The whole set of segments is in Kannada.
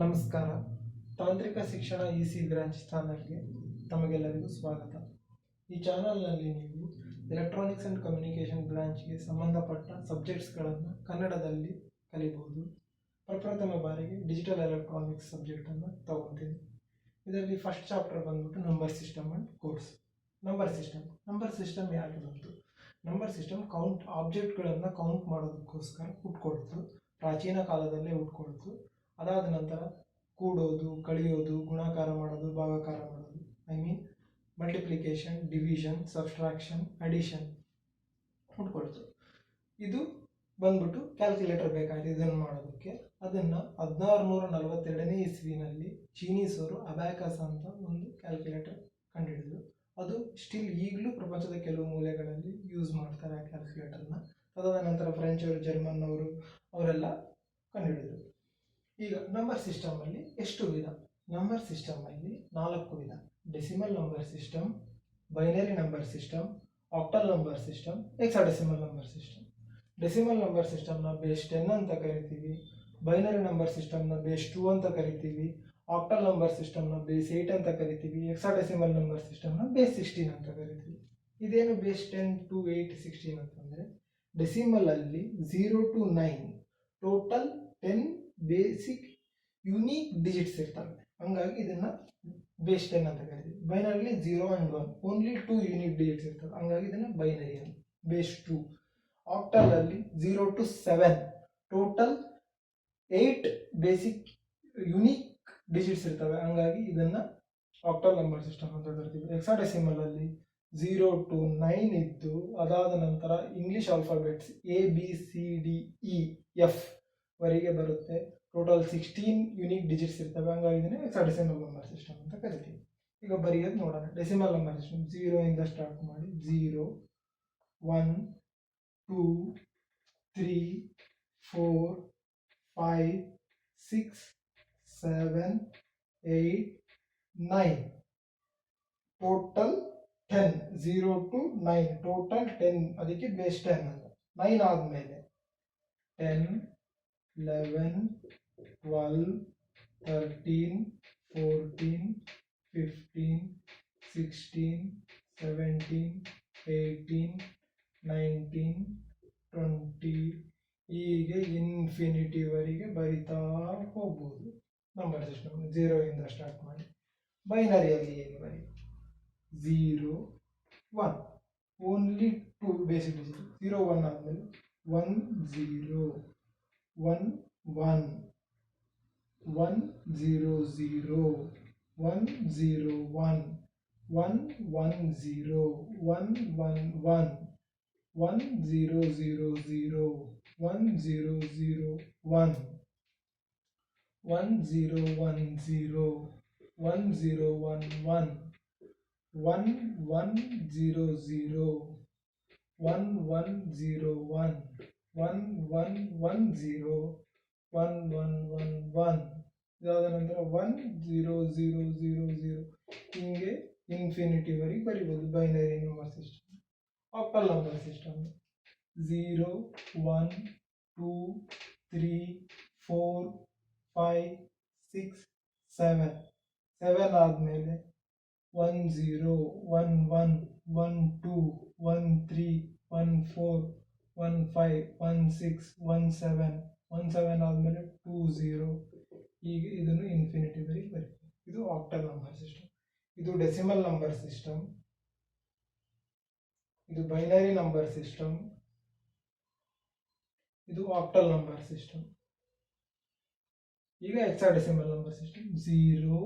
ನಮಸ್ಕಾರ. ತಾಂತ್ರಿಕ ಶಿಕ್ಷಣ ಇಸಿ ಬ್ರಾಂಚ್ ಚಾನಲ್ಗೆ ತಮಗೆಲ್ಲರಿಗೂ ಸ್ವಾಗತ. ಈ ಚಾನಲ್ನಲ್ಲಿ ನೀವು ಎಲೆಕ್ಟ್ರಾನಿಕ್ಸ್ ಆ್ಯಂಡ್ ಕಮ್ಯುನಿಕೇಷನ್ ಬ್ರಾಂಚ್ಗೆ ಸಂಬಂಧಪಟ್ಟ ಸಬ್ಜೆಕ್ಟ್ಸ್ಗಳನ್ನು ಕನ್ನಡದಲ್ಲಿ ಕಲಿಬಹುದು. ಪ್ರಪ್ರಥಮ ಬಾರಿಗೆ ಡಿಜಿಟಲ್ ಎಲೆಕ್ಟ್ರಾನಿಕ್ಸ್ ಸಬ್ಜೆಕ್ಟನ್ನು ತಗೊಳ್ತೀನಿ. ಇದರಲ್ಲಿ ಫಸ್ಟ್ ಚಾಪ್ಟರ್ ಬಂದ್ಬಿಟ್ಟು number system and codes. Number system ಯಾಕೆ ಬಂತು? ನಂಬರ್ ಸಿಸ್ಟಮ್ ಆಬ್ಜೆಕ್ಟ್ಗಳನ್ನು ಕೌಂಟ್ ಮಾಡೋದಕ್ಕೋಸ್ಕರ ಹುಟ್ಕೊಳ್ತು. ಪ್ರಾಚೀನ ಕಾಲದಲ್ಲೇ ಹುಟ್ಕೊಳ್ತು. ಅದಾದ ನಂತರ ಕೂಡೋದು, ಕಳೆಯೋದು, ಗುಣಾಕಾರ ಮಾಡೋದು, ಭಾಗಾಕಾರ ಮಾಡೋದು, ಮಲ್ಟಿಪ್ಲಿಕೇಶನ್, ಡಿವಿಷನ್, ಸಬ್ಸ್ಟ್ರಾಕ್ಷನ್, ಅಡಿಷನ್ ಹುಟ್ಕೊಳ್ತು. ಇದು ಬಂದ್ಬಿಟ್ಟು ಕ್ಯಾಲ್ಕುಲೇಟರ್ ಬೇಕಾಗಿದೆ ಇದನ್ನು ಮಾಡೋದಕ್ಕೆ. ಅದನ್ನು 1642ನೇ ಇಸ್ವಿನಲ್ಲಿ ಚೀನೀಸರು ಅಬ್ಯಾಕಸ್ ಅಂತ ಒಂದು ಕ್ಯಾಲ್ಕುಲೇಟರ್ ಕಂಡುಹಿಡಿದ್ರು. ಅದು ಸ್ಟಿಲ್ ಈಗಲೂ ಪ್ರಪಂಚದ ಕೆಲವು ಮೂಲೆಗಳಲ್ಲಿ ಯೂಸ್ ಮಾಡ್ತಾರೆ ಆ ಕ್ಯಾಲ್ಕುಲೇಟರ್ನ. ಅದಾದ ನಂತರ ಫ್ರೆಂಚ್ ಅವರು, ಜರ್ಮನ್ ಅವರು ಅವರೆಲ್ಲ ಕಂಡುಹಿಡಿದ್ರು. ಈಗ ನಂಬರ್ ಸಿಸ್ಟಮಲ್ಲಿ ಎಷ್ಟು ವಿಧ? ನಂಬರ್ ಸಿಸ್ಟಮಲ್ಲಿ 4 ವಿಧ: decimal number system, binary number system, octal number system, hexadecimal number system. Decimal number ಸಿಸ್ಟಮ್ನ ಬೇಸ್ 10 ಅಂತ ಕರಿತೀವಿ, ಬೈನರಿ ನಂಬರ್ ಸಿಸ್ಟಮ್ನ ಬೇಸ್ 2 ಅಂತ ಕರಿತೀವಿ, ಆಕ್ಟಲ್ ನಂಬರ್ ಸಿಸ್ಟಮ್ನ ಬೇಸ್ 8 ಅಂತ ಕರಿತೀವಿ, ಹೆಕ್ಸಾಡೆಸಿಮಲ್ ನಂಬರ್ ಸಿಸ್ಟಮ್ನ ಬೇಸ್ 16 ಅಂತ ಕರಿತೀವಿ. ಇದೇನು ಬೇಸ್ 10 to 8, 16 ಅಂತಂದರೆ, ಡೆಸಿಮಲ್ ಅಲ್ಲಿ 0 to 9 total 10 basic unique digits ಇರ್ತವೆ. ಹಂಗಾಗಿ ಇದನ್ನ ಬೇಸ್ 10 ಅಂತ ಕರಿತೀವಿ. ಬೈನರಿಲಿ 0 and 1 ಓನ್ಲಿ 2 ಯೂನಿಕ್ ಡಿಜಿಟ್ಸ್ ಇರ್ತವೆ. ಹಂಗಾಗಿ ಇದನ್ನ ಬೈನರಿ ಅಂತ, ಬೇಸ್ 2. ಆಕ್ಟಲ್ ಅಲ್ಲಿ 0 to 7 total 8 basic unique digits ಇರ್ತವೆ. ಹಂಗಾಗಿ ಇದನ್ನ ಆಕ್ಟಲ್ ನಂಬರ್ ಸಿಸ್ಟಮ್ ಅಂತ ಕರಿತೀವಿ. ಹೆಕ್ಸಾಡೆಸಿಮಲ್ ಅಲ್ಲಿ 0 to 9 ಇದ್ದು ಅದಾದ ನಂತರ ಇಂಗ್ಲಿಷ್ ಆಲ್ಫಾಬೆಟ್ಸ್ ABCDEF ವರೆಗೆ ಬರುತ್ತೆ. ಟೋಟಲ್ 16 ಯೂನಿಕ್ ಡಿಜಿಟ್ಸ್ ಇರ್ತವೆ. ಹಂಗಾಗಿ ಇದನ್ನ ಹೆಕ್ಸಾಡೆಸಿಮಲ್ ನಂಬರ್ ಸಿಸ್ಟಮ್ ಅಂತ ಕರಿತೀವಿ. ಈಗ ಬರೆಯೋದು ನೋಡೋಣ. ಡೆಸಿಮಲ್ ನಂಬರ್ ಸಿಸ್ಟಮ್ 0 ಇಂದ ಸ್ಟಾರ್ಟ್ ಮಾಡಿ 0 1 2 3 4 5 6 7 8 9 ಟೋಟಲ್ 10. 0 to 9 ಟೋಟಲ್ 10, ಅದಕ್ಕೆ ಬೇಸ್ 10 ಅಂತ. 9 ಆದಮೇಲೆ 10 11 12 13 14 15 16 17 18 19 20 ಹೀಗೆ ಇನ್ಫಿನಿಟಿವರೆಗೆ ಬರಿತಾ ಹೋಗ್ಬೋದು ನಂಬರ್ ಸಿಸ್ಟಮ್. 0 ಇಂದ ಸ್ಟಾರ್ಟ್ ಮಾಡಿ. ಬೈನರಿಯಲ್ಲಿ ಏನು ಬರಿ? 0 1 ಓನ್ಲಿ 2 ಬೇಸಿಕ್ ಡಿಜಿಟ್. 0 1 ಆದಮೇಲೆ 1 0 1 1 1 0 0 1 0 1 1 1 0 1 1 1 1 0 0 0 1 0 0 1 1 0 1 0 1 0 1 1 1 1 0 0 1 1 0 1 1 1 1 0 1 1 1 1 ಇದಾದ ನಂತರ 1 0 0 0 0 ಹಿಂಗೆ ಇನ್ಫಿನಿಟಿವರೆಗೆ ಬರಿಬೋದು binary number system. Octal number system 0 1 2 3 4 5 6 7 7 ಆದಮೇಲೆ 1 0 1 1 1 2 1 3 1 4 1 5 1 6 1 7 1 7 ಆದಮೇಲೆ 2 0 ಹೀಗೆ ಇದನ್ನು ಇನ್ಫಿನಿಟಿವರೆಗೆ ಬರೀತೀವಿ. ಇದು ಆಕ್ಟಲ್ ನಂಬರ್ ಸಿಸ್ಟಮ್. ಇದು ಡೆಸಿಮಲ್ ನಂಬರ್ ಸಿಸ್ಟಮ್. ಇದು ಬೈನರಿ ನಂಬರ್ ಸಿಸ್ಟಮ್. ಇದು ಆಕ್ಟಲ್ ನಂಬರ್ ಸಿಸ್ಟಮ್. ಈಗ ಹೆಕ್ಸಾಡೆಸಿಮಲ್ ನಂಬರ್ ಸಿಸ್ಟಮ್ 0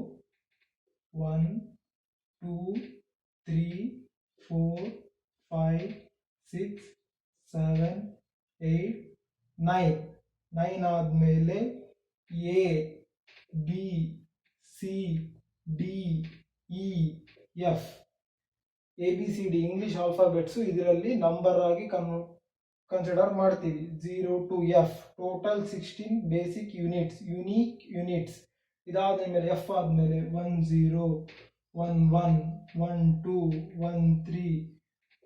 1 2 3 4 5 6 7 8 9 9 ಆದಮೇಲೆ A B C D E F ABCD English alphabets ಇದರಲ್ಲಿ ನಂಬರ್ ಆಗಿ ಕನ್ಸಿಡರ್ ಮಾಡ್ತೀವಿ. 0 to F total 16 basic unique units. ಇದಾದ ಮೇಲೆ F ಆದಮೇಲೆ 1 0 1 1 1 2 1 3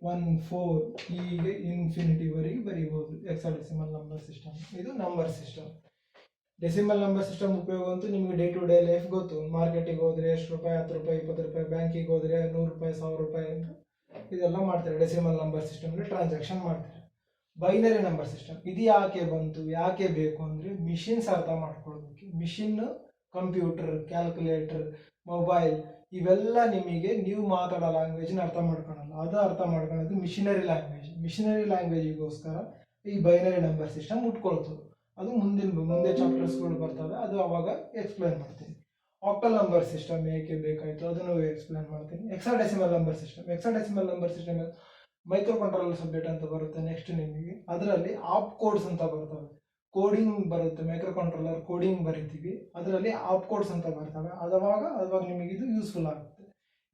1 4 ಹೀಗೆ ಇನ್ಫಿನಿಟಿವರೆಗೆ ಬರೀಬಹುದು ಹೆಕ್ಸಾಡೆಸಿಮಲ್ ನಂಬರ್ ಸಿಸ್ಟಮ್. ಇದು number system. Decimal number system ಉಪಯೋಗ ಅಂತೂ ನಿಮಗೆ ಡೇ ಟು ಡೇ ಲೈಫ್ ಗೊತ್ತು. ಮಾರ್ಕೆಟಿಗೆ ಹೋದರೆ ಎಷ್ಟು ರೂಪಾಯಿ, 10 ರೂಪಾಯಿ, 20 ರೂಪಾಯಿ, ಬ್ಯಾಂಕಿಗೆ ಹೋದರೆ 100 ರೂಪಾಯಿ, 1000 ರೂಪಾಯಿ ಅಂತ ಇದೆಲ್ಲ ಮಾಡ್ತಾರೆ. ಡೆಸಿಮಲ್ ನಂಬರ್ ಸಿಸ್ಟಮ್ಲಿ ಟ್ರಾನ್ಸಾಕ್ಷನ್ ಮಾಡ್ತಾರೆ. ಬೈನರಿ ನಂಬರ್ ಸಿಸ್ಟಮ್ ಇದು ಯಾಕೆ ಬಂತು, ಯಾಕೆ ಬೇಕು ಅಂದರೆ ಮಿಷಿನ್ಸ್ ಅರ್ಥ ಮಾಡ್ಕೊಳ್ಳೋದಕ್ಕೆ. ಮಿಷಿನ್, ಕಂಪ್ಯೂಟರ್, ಕ್ಯಾಲ್ಕುಲೇಟರ್, ಮೊಬೈಲ್ ಇವೆಲ್ಲ ನಿಮಗೆ ನೀವು ಮಾತಾಡೋ ಲ್ಯಾಂಗ್ವೇಜ್ನ ಅರ್ಥ ಮಾಡ್ಕೊಳಲ್ಲ. ಅದು ಅರ್ಥ ಮಾಡ್ಕೊಳ್ಳೋದು ಮಿಷಿನರಿ ಲ್ಯಾಂಗ್ವೇಜ್. ಮಿಷಿನರಿ ಲ್ಯಾಂಗ್ವೇಜಿಗೋಸ್ಕರ ಈ ಬೈನರಿ ನಂಬರ್ ಸಿಸ್ಟಮ್ ಉಟ್ಕೊಳ್ತದೆ. ಅದು ಮುಂದೆ ಚಾಪ್ಟರ್ಸ್ಗಳು ಬರ್ತವೆ, ಅದು ಅವಾಗ ಎಕ್ಸ್ಪ್ಲೈನ್ ಮಾಡ್ತೀನಿ. ಆಕ್ಟಲ್ ನಂಬರ್ ಸಿಸ್ಟಮ್ ಏಕೆ ಬೇಕಾಯಿತು ಅದನ್ನು ಎಕ್ಸ್ಪ್ಲೈನ್ ಮಾಡ್ತೀನಿ. Hexadecimal number system. Hexadecimal number system micro controller subject ಅಂತ ಬರುತ್ತೆ ನೆಕ್ಸ್ಟ್ ನಿಮಗೆ. ಅದರಲ್ಲಿ ಆಪ್ ಕೋಡ್ಸ್ ಅಂತ ಬರ್ತವೆ, ಕೋಡಿಂಗ್ ಬರುತ್ತೆ. ಮೈಕ್ರೋ ಕಂಟ್ರೋಲರ್ ಕೋಡಿಂಗ್ ಬರಿತೀವಿ, ಅದರಲ್ಲಿ ಆಪ್ ಕೋಡ್ಸ್ ಅಂತ ಬರ್ತವೆ. ಅವಾಗ ನಿಮಗೆ ಇದು ಯೂಸ್ಫುಲ್ ಆಗುತ್ತೆ.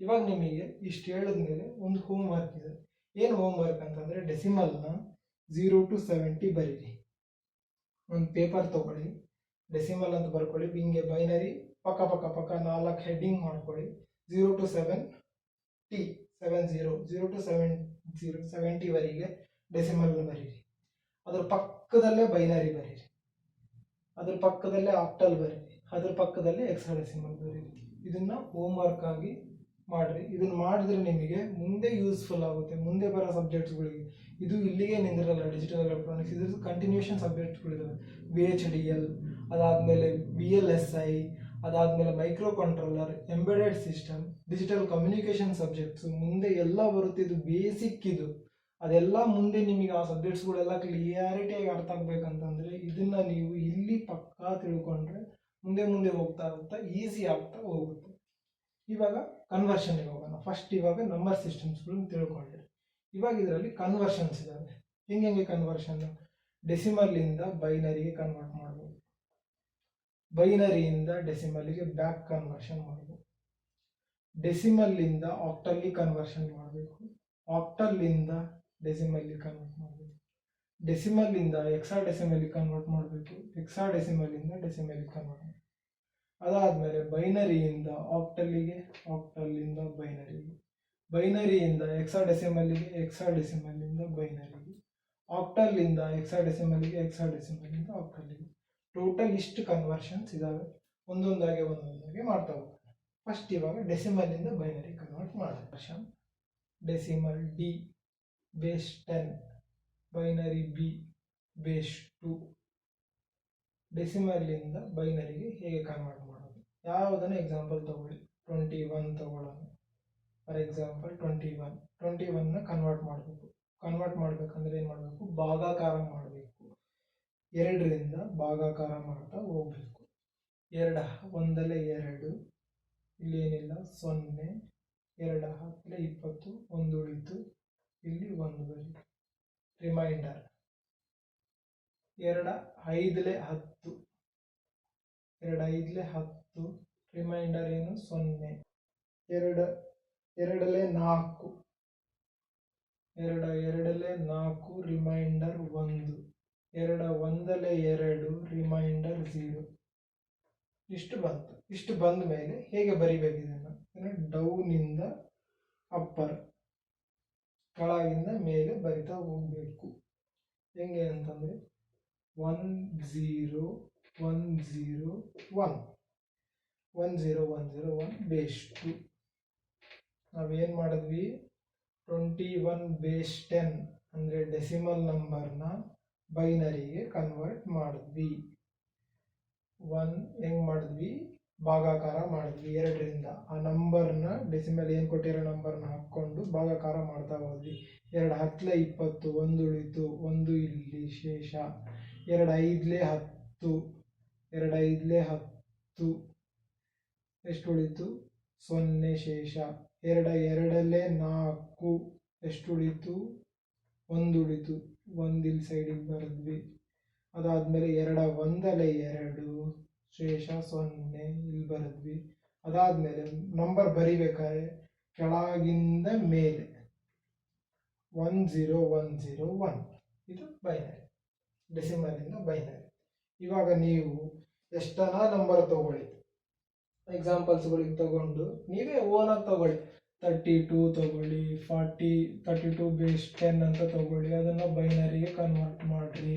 ಇವಾಗ ನಿಮಗೆ ಇಷ್ಟು ಹೇಳಿದ್ಮೇಲೆ ಒಂದು ಹೋಮ್ ವರ್ಕ್ ಇದೆ. ಏನು ಹೋಮ್ ವರ್ಕ್ ಅಂತಂದರೆ ಡೆಸಿಮಲ್ನ 0 to 70 ಬರೀರಿ. ಒಂದು ಪೇಪರ್ ತೊಗೊಳ್ಳಿ, ಡೆಸಿಮಲ್ ಅಂತ ಬರ್ಕೊಳ್ಳಿ, ಹಿಂಗೆ ಬೈನರಿ ಪಕ್ಕ 4 ಹೆಡ್ಡಿಂಗ್ ಮಾಡ್ಕೊಳ್ಳಿ. 0 to 70, 0 to 70 ವರೆಗೆ ಡೆಸಿಮಲ್ ಬರೀರಿ. ಅದ್ರ ಪಕ್ಕದಲ್ಲೇ ಬೈನರಿ ಬರೀರಿ, ಅದ್ರ ಪಕ್ಕದಲ್ಲೇ ಆಕ್ಟಲ್ ಬರೀರಿ, ಅದ್ರ ಪಕ್ಕದಲ್ಲೇ ಹೆಕ್ಸಾಡೆಸಿಮಲ್ ಬರೀರಿ. ಇದನ್ನ ಹೋಮ್ ವರ್ಕ್ ಆಗಿ ಮಾಡ್ರಿ. ಇದನ್ನ ಮಾಡಿದ್ರೆ ನಿಮಗೆ ಮುಂದೆ ಯೂಸ್ಫುಲ್ ಆಗುತ್ತೆ, ಮುಂದೆ ಬರೋ ಸಬ್ಜೆಕ್ಟ್ಸ್ಗಳಿಗೆ. ಇದು ಇಲ್ಲಿಗೆ ನಿಂದಿರಲ್ಲ. ಡಿಜಿಟಲ್ ಎಲೆಕ್ಟ್ರಾನಿಕ್ಸ್ ಇದ್ರದ್ದು ಕಂಟಿನ್ಯೂಷನ್ ಸಬ್ಜೆಕ್ಟ್ಗಳಿದಾವೆ. VHDL, ಅದಾದಮೇಲೆ VLSI, ಅದಾದಮೇಲೆ micro controller, embedded system, digital communication subjects ಮುಂದೆ ಎಲ್ಲ ಬರುತ್ತೆ. ಇದು ಬೇಸಿಕ್. ಇದು ಅದೆಲ್ಲ ಮುಂದೆ ನಿಮಗೆ ಆ ಸಬ್ಜೆಕ್ಟ್ಸ್ಗಳೆಲ್ಲ ಕ್ಲಿಯಾರಿಟಿಯಾಗಿ ಅರ್ಥ ಆಗ್ಬೇಕಂತಂದರೆ ಇದನ್ನ ನೀವು ಇಲ್ಲಿ ಪಕ್ಕಾ ತಿಳ್ಕೊಂಡ್ರೆ ಮುಂದೆ ಹೋಗ್ತಾ ಈಸಿ ಆಗ್ತಾ ಹೋಗುತ್ತೆ. ಇವಾಗ ಕನ್ವರ್ಷನ್ಗೆ ಹೋಗೋಣ. ಫಸ್ಟ್ ಇವಾಗ ನಂಬರ್ ಸಿಸ್ಟಮ್ಸ್ಗಳನ್ನ ತಿಳ್ಕೊಂಡ್ರೆ ಇವಾಗ ಇದರಲ್ಲಿ ಕನ್ವರ್ಷನ್ಸ್ ಇದಾವೆ. ಹೆಂಗೆ ಕನ್ವರ್ಷನ್? ಡೆಸಿಮಲ್ಲಿಂದ ಬೈನರಿಗೆ ಕನ್ವರ್ಟ್ ಮಾಡ್ಬೋದು, ಬೈನರಿಯಿಂದ ಡೆಸಿಮಲ್ಗೆ ಬ್ಯಾಕ್ ಕನ್ವರ್ಷನ್ ಮಾಡ್ಬೋದು, ಡೆಸಿಮಲ್ಲಿಂದ ಆಕ್ಟಲ್ಲಿ ಕನ್ವರ್ಷನ್ ಮಾಡಬೇಕು, ಆಕ್ಟಲ್ಲಿಂದ ಡೆಸಿಮಲ್ಲಿ ಕನ್ವರ್ಟ್ ಮಾಡಬೇಕು, ಡೆಸಿಮಲ್ಲಿಂದ ಹೆಕ್ಸಾಡೆಸಿಮಲ್ಲಿ ಕನ್ವರ್ಟ್ ಮಾಡಬೇಕು, ಹೆಕ್ಸಾಡೆಸಿಮಲ್ಲಿಂದ ಡೆಸಿಮಲ್ಲಿ ಕನ್ವರ್ಟ್ ಮಾಡಬೇಕು. ಅದಾದಮೇಲೆ ಬೈನರಿಯಿಂದ ಆಕ್ಟಲ್ಲಿಗೆ, ಆಕ್ಟಲ್ಲಿಂದ ಬೈನರಿಗೆ, ಬೈನರಿಯಿಂದ ಹೆಕ್ಸಾಡೆಸಿಮಲ್ಲಿಗೆ, ಹೆಕ್ಸಾಡೆಸಿಮಲ್ಲಿಂದ ಬೈನರಿಗೆ, ಆಕ್ಟಲ್ಲಿಂದ ಹೆಕ್ಸಾಡೆಸಿಮಲ್ಲಿಗೆ, ಹೆಕ್ಸಾಡೆಸಿಮಲ್ಲಿಂದ ಆಕ್ಟಲ್ಲಿಗೆ. ಟೋಟಲ್ ಇಷ್ಟು ಕನ್ವರ್ಷನ್ಸ್ ಇದಾವೆ. ಒಂದೊಂದಾಗಿ ಮಾಡ್ತಾ ಹೋಗೋಣ. ಫಸ್ಟ್ ಇವಾಗ ಡೆಸಿಮಲ್ಲಿಂದ ಬೈನರಿ ಕನ್ವರ್ಟ್ ಮಾಡೋಣ. Decimal D base 10, binary B base 2. ಡೆಸಿಮಲ್ಲಿಂದ ಬೈನರಿಗೆ ಹೇಗೆ ಕನ್ವರ್ಟ್ ಮಾಡೋದು? ಯಾವುದನ್ನು ಎಕ್ಸಾಂಪಲ್ ತಗೊಳ್ಳಿ. 21 ತಗೊಳ್ಳೋಣ. ಫಾರ್ ಎಕ್ಸಾಂಪಲ್ 21ನ ಕನ್ವರ್ಟ್ ಮಾಡಬೇಕು. ಕನ್ವರ್ಟ್ ಮಾಡಬೇಕಂದ್ರೆ ಏನು ಮಾಡಬೇಕು? ಭಾಗಾಕಾರ ಮಾಡಬೇಕು. 2ರಿಂದ ಭಾಗಾಕಾರ ಮಾಡ್ತಾ ಹೋಗ್ಬೇಕು. 2 ಒಂದಲೇ 2, ಇಲ್ಲೇನಿಲ್ಲ 0, 2 10 20, 1 ಉಳಿತು, ಇಲ್ಲಿ 1 ಬರಿ. ರಿಮೈಂಡರ್ 2 5 10, 2 5 10, ರಿಮೈಂಡರ್ ಏನು? 0. 2 4, 2 4, ರಿಮೈಂಡರ್ 1. 2 1 2, ರಿಮೈಂಡರ್ 0. ಇಷ್ಟು ಬಂದ ಮೇಲೆ ಹೇಗೆ ಬರಿಬೇಕು ಇದನ್ನು? ಡೌನಿಂದ ಅಪ್ಪರ್, ಕೆಳಗಿಂದ ಮೇಲೆ ಬರಿತಾ ಹೋಗಬೇಕು. ಹೆಂಗೆ ಅಂತಂದರೆ 1 0 1 0 1, 1 0 1 0 1 ಬೇಸ್ 2. ನಾವೇನು ಮಾಡಿದ್ವಿ? 21 ಬೇಸ್ 10 ಅಂದರೆ ಡೆಸಿಮಲ್ ನಂಬರ್ನ ಬೈನರಿಗೆ ಕನ್ವರ್ಟ್ ಮಾಡಿದ್ವಿ. 1 ಹೆಂಗೆ ಮಾಡಿದ್ವಿ? ಭಾಗಾಕಾರ ಮಾಡಿದ್ವಿ 2ರಿಂದ. ಆ ನಂಬರ್ನ ಡೆಸಿಮಲ್ ಏನು ಕೊಟ್ಟಿರೋ ನಂಬರ್ನ ಹಾಕ್ಕೊಂಡು ಭಾಗಾಕಾರ ಮಾಡ್ತಾ ಹೋದ್ವಿ. 2 10 20, 1 ಉಳಿತು, 1 ಇಲ್ಲಿ ಶೇಷ. 2 5 10, 2 5 10, ಎಷ್ಟು ಉಳಿತು? 0 ಶೇಷ. 2 2 4, ಎಷ್ಟು ಉಳಿತು? 1 ಉಳಿತು, 1 ಇಲ್ಲಿ ಸೈಡಿಗೆ ಬರೆದ್ವಿ. ಅದಾದಮೇಲೆ 2 1 2, ಶೇಷ 0 ಇಲ್ಲಿ ಬರೆದ್ವಿ. ಅದಾದಮೇಲೆ ನಂಬರ್ ಬರಿಬೇಕಾದ್ರೆ ಕೆಳಗಿಂದ ಮೇಲೆ 1 0 1 0 1, ಇದು ಬೈನರಿ, ಡೆಸಿಮಲಿಂದ ಬೈನರಿ. ಇವಾಗ ನೀವು ಎಷ್ಟನ ನಂಬರ್ ತಗೊಳ್ಳಿ, ಎಕ್ಸಾಂಪಲ್ಸ್ಗಳಿಗೆ ತಗೊಂಡು ನೀವೇ ಓನಾಗಿ ತಗೊಳ್ಳಿ. 32 ತಗೊಳ್ಳಿ, 40, 32 ಬೇಸ್ 10 ಅಂತ ತಗೊಳ್ಳಿ, ಅದನ್ನು ಬೈನರಿಗೆ ಕನ್ವರ್ಟ್ ಮಾಡ್ರಿ.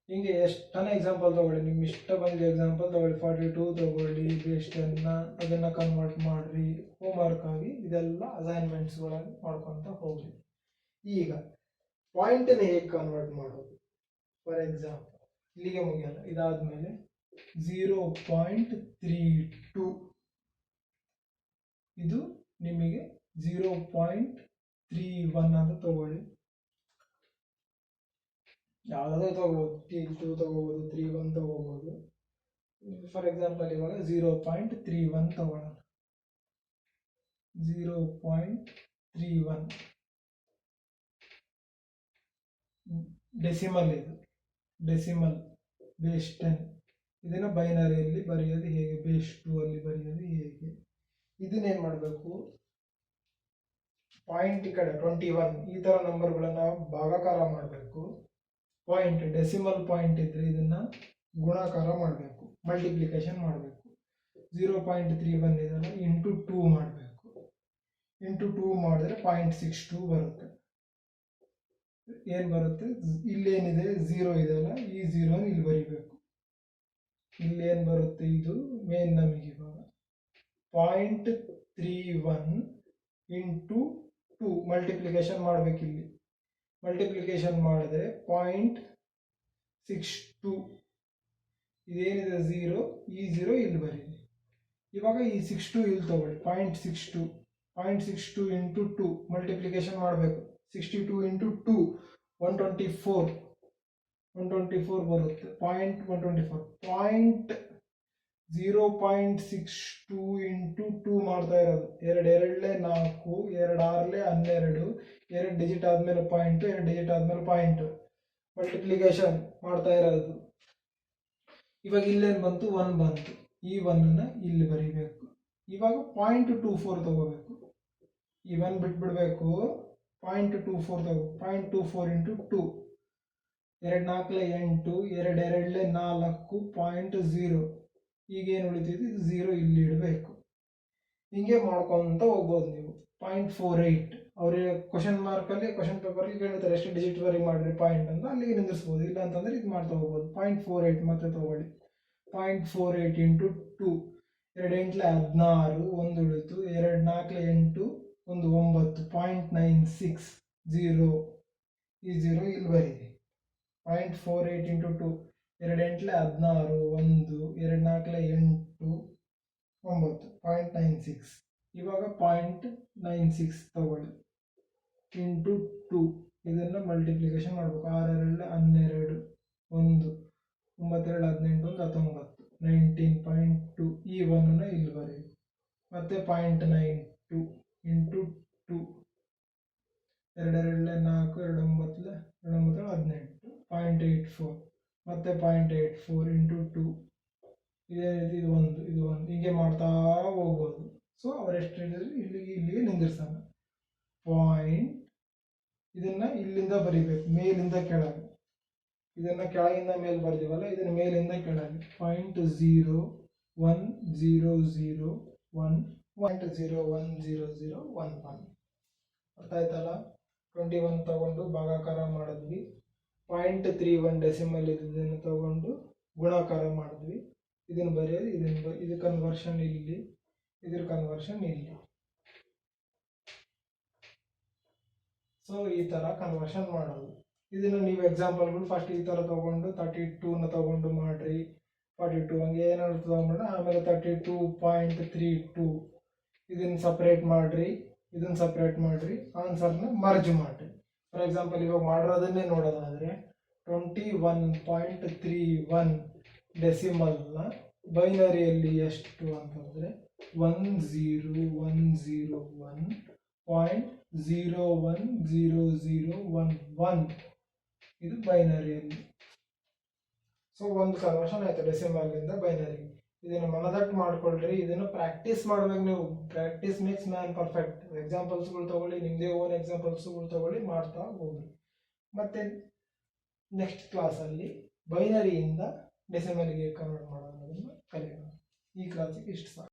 ಹಿಂಗೆ ಎಷ್ಟನೇ ಎಕ್ಸಾಂಪಲ್ ತೊಗೊಳ್ಳಿ, ನಿಮ್ಗೆ ಇಷ್ಟ ಬಂದಿದೆ ಎಕ್ಸಾಂಪಲ್ ತೊಗೊಳ್ಳಿ, 42 ತೊಗೊಳ್ಳಿ, ಬೇಸ್ಟನ್ನು ಅದನ್ನು ಕನ್ವರ್ಟ್ ಮಾಡಿರಿ. ಹೋಮ್ವರ್ಕ್ ಆಗಿ ಇದೆಲ್ಲ ಅಸೈನ್ಮೆಂಟ್ಸ್ಗಳನ್ನು ಮಾಡ್ಕೊತ ಹೋಗ್ರಿ. ಈಗ ಪಾಯಿಂಟನ್ನು ಹೇಗೆ ಕನ್ವರ್ಟ್ ಮಾಡೋದು? ಫಾರ್ ಎಕ್ಸಾಂಪಲ್ ಇಲ್ಲಿಗೆ ಮುಗಿಯಲ್ಲ, ಇದಾದಮೇಲೆ 0.32 ಇದು ನಿಮಗೆ 0.31 ಅಂತ ತಗೊಳ್ಳಿ. ಯಾವುದಾದ್ರೂ ತಗೋಬೋದು, 2 ತಗೋಬೋದು, 31 ತಗೋಬೋದು. ಫಾರ್ ಎಕ್ಸಾಂಪಲ್ ಇವಾಗ 0.31 ತಗೊಳ್ಳೋಣ. 0.31 ಡೆಸಿಮಲ್, ಇದು ಡೆಸಿಮಲ್ ಬೇಸ್ 10. ಇದನ್ನು ಬೈನರಿಯಲ್ಲಿ ಬರೆಯೋದು ಹೇಗೆ? ಬೇಸ್ 2 ಅಲ್ಲಿ ಬರೆಯೋದು ಹೇಗೆ? ಇದನ್ನೇನು ಮಾಡಬೇಕು? ಪಾಯಿಂಟ್ ಈ ಕಡೆ 21 ಈ ಥರ ನಂಬರ್ಗಳನ್ನು ಭಾಗಾಕಾರ ಮಾಡಬೇಕು. ಪಾಯಿಂಟ್ ಡೆಸಿಮಲ್ ಪಾಯಿಂಟ್ ಇದ್ರೆ ಇದನ್ನ ಗುಣಾಕಾರ ಮಾಡಬೇಕು, ಮಲ್ಟಿಪ್ಲಿಕೇಶನ್ ಮಾಡಬೇಕು. 0.31 ಇದನ್ನು ಇಂಟು 2 ಮಾಡಬೇಕು. ಇಂಟು 2 ಮಾಡಿದ್ರೆ 0.62 ಬರುತ್ತೆ. ಏನು ಬರುತ್ತೆ? ಇಲ್ಲೇನಿದೆ 0 ಇದೆಯಲ್ಲ, ಈ 0 ಇಲ್ಲಿ ಬರಿಬೇಕು. ಇಲ್ಲೇನು ಬರುತ್ತೆ? ಇದು ಮೇನ್ ನಮಗೆ ಇವಾಗ 0.31 ಇಂಟು 2 ಮಲ್ಟಿಪ್ಲಿಕೇಶನ್ ಮಾಡಬೇಕು. ಇಲ್ಲಿ ಮಲ್ಟಿಪ್ಲಿಕೇಶನ್ ಮಾಡಿದ್ರೆ 0.62 ಇದೇನಿದೆ 0, ಈ 0 ಇಲ್ಲಿ ಬರೀರಿ. ಇವಾಗ ಈ 62 ಇಲ್ಲಿ ತಗೊಳ್ಳಿ, 0.62 ಇಂಟು 2 ಮಲ್ಟಿಪ್ಲಿಕೇಶನ್ ಮಾಡಬೇಕು. 62 ಇಂಟು 2 124 ಬರುತ್ತೆ. 0.124 0.62 ಇಂಟು 2 ಮಾಡ್ತಾ ಇರೋದು. 2 2 4, 2 6 12, 2 ಡಿಜಿಟ್ ಆದಮೇಲೆ ಪಾಯಿಂಟು, 2 ಡಿಜಿಟ್ ಆದಮೇಲೆ ಪಾಯಿಂಟು ಮಲ್ಟಿಪ್ಲಿಕೇಶನ್ ಮಾಡ್ತಾ ಇರೋದು. ಇವಾಗ ಇಲ್ಲೇನು ಬಂತು? 1 ಬಂತು. ಈ 1 ಇಲ್ಲಿ ಬರೀಬೇಕು. ಇವಾಗ 0.24 ತಗೋಬೇಕು. ಈ 1 ಬಿಟ್ಬಿಡ್ಬೇಕು, 0.24 ತಗೋ. 0.24 ಇಂಟು 2, 2 4 8, 2 2 4, 0. ಈಗೇನು ಉಳಿತಿದ್ದು? ಇದು 0 ಇಲ್ಲಿ ಇಡಬೇಕು. ಹಿಂಗೆ ಮಾಡ್ಕೊಂತ ಹೋಗ್ಬೋದು ನೀವು. 0.48 ಅವ್ರಿಗೆ ಕ್ವಶನ್ ಮಾರ್ಕಲ್ಲಿ, ಕ್ವಶನ್ ಪೇಪರಲ್ಲಿ ಕೇಳ್ತಾರೆ ಎಷ್ಟು ಡಿಜಿಟ್ ವರೆಗೆ ಮಾಡಿರಿ ಪಾಯಿಂಟ್ ಅಂತ, ಅಲ್ಲಿಗೆ ನಿಂದಿರ್ಸ್ಬೋದು. ಇಲ್ಲ ಅಂತಂದ್ರೆ ಇದು ಮಾಡ್ತಾ ಹೋಗ್ಬೋದು. 0.48 ಮತ್ತೆ ತಗೊಳ್ಳಿ. 0.48 ಇಂಟು 2, 2 8 16, 1 ಉಳಿತು. 2 4 8, 1 9, 0.96 0. ಈ 0 ಇಲ್ಲಿ ಬರೀರಿ. 0.48 ಇಂಟು 2, 2 8 16, 1, 2 4 8, 9, 0.96. ಇವಾಗ 0.96 ತಗೊಳ್ಳಿ ಇಂಟು 2. ಇದನ್ನು ಮಲ್ಟಿಪ್ಲಿಕೇಶನ್ ಮಾಡಬೇಕು. 6 2 12, 1 9 2 18, 19, 19.2. ಈ 1 ಇಲ್ಲಿ ಬರೀರಿ. ಮತ್ತೆ 0.92 ಇಂಟು 2, 2 2 4, 2 9 18, 0.84. ಮತ್ತೆ 0.84 ಇಂಟು 2. ಇದೇ ರೀತಿ ಇದು 1 ಹೀಗೆ ಮಾಡ್ತಾ ಹೋಗ್ಬೋದು. ಸೊ ಅವರೆಷ್ಟು ಇಲ್ಲಿಗೆ ನಿಂದಿರ್ಸೋಣ. ಇದನ್ನ ಇಲ್ಲಿಂದ ಬರಿಬೇಕು, ಮೇಲಿಂದ ಕೆಳಗೆ. ಇದನ್ನ ಕೆಳಗಿಂದ ಮೇಲೆ ಬರ್ದಿವಲ್ಲ, ಇದನ್ನ ಮೇಲಿಂದ ಕೆಳಗೆ. 0.010011 0.010011 ಅರ್ಥ ಆಯ್ತಲ್ಲ? 21 ತಗೊಂಡು ಭಾಗಾಕಾರ ಮಾಡಿದ್ವಿ. 0.31 ಡೆಸಿಮಲ್ ಇದನ್ನು ತಗೊಂಡು ಗುಣಾಕಾರ ಮಾಡಿದ್ವಿ. ಇದನ್ನು ಬರೆಯೋದು, ಇದು ಕನ್ವರ್ಷನ್ ಇಲ್ಲಿ, ಇದ್ರ ಕನ್ವರ್ಷನ್ ಇಲ್ಲಿ. ಸೊ ಈ ತರ ಕನ್ವರ್ಷನ್ ಮಾಡೋದು. ಇದನ್ನು ನೀವು ಎಕ್ಸಾಂಪಲ್ಗಳು ಫಸ್ಟ್ ಈ ತರ ತಗೊಂಡು 32ನ ತಗೊಂಡು ಮಾಡ್ರಿ. 42 ಹಂಗೆ ಏನಾದ್ರು ತಗೊಂಡ್ರೆ ಆಮೇಲೆ 32.32 ಇದನ್ನ ಸಪ್ರೇಟ್ ಮಾಡ್ರಿ, ಇದನ್ನ ಸಪ್ರೇಟ್ ಮಾಡ್ರಿ, ಆನ್ಸರ್ನ ಮರ್ಜ್ ಮಾಡ್ರಿ. ಫಾರ್ ಎಕ್ಸಾಂಪಲ್ ಇವಾಗ ಮಾಡಿರೋದನ್ನೇ ನೋಡೋದಾದ್ರೆ 21.31 ಡೆಸಿಮಲ್ನ ಬೈನರಿಯಲ್ಲಿ ಎಷ್ಟು ಅಂತಂದರೆ 1001.010011 ಇದು ಬೈನರಿಯಲ್ಲಿ. ಸೊ ಒಂದು ಕನ್ವರ್ಷನ್ ಆಯ್ತು ಡೆಸಿಮಲ್ನಿಂದ ಬೈನರಿ. ಇದನ್ನು ಮನದಟ್ಟು ಮಾಡ್ಕೊಳ್ರಿ, ಇದನ್ನು ಪ್ರಾಕ್ಟೀಸ್ ಮಾಡ್ಬೇಕು ನೀವು. Practice makes man perfect. ಎಕ್ಸಾಂಪಲ್ಸ್ಗಳು ತಗೊಳ್ಳಿ, ನಿಮ್ಮದೇ ಓನ್ ಎಕ್ಸಾಂಪಲ್ಸ್ಗಳು ತಗೊಳ್ಳಿ, ಮಾಡ್ತಾ ಹೋಗ್ರಿ. ಮತ್ತೆ ನೆಕ್ಸ್ಟ್ ಕ್ಲಾಸಲ್ಲಿ ಬೈನರಿಯಿಂದ ಡೆಸಿಮಲ್ಗೆ ಕನ್ವರ್ಟ್ ಮಾಡೋದನ್ನು ಕಲಿಯೋಣ. ಈ ಕ್ಲಾಸಿಗೆ ಇಷ್ಟು ಸಾಕು.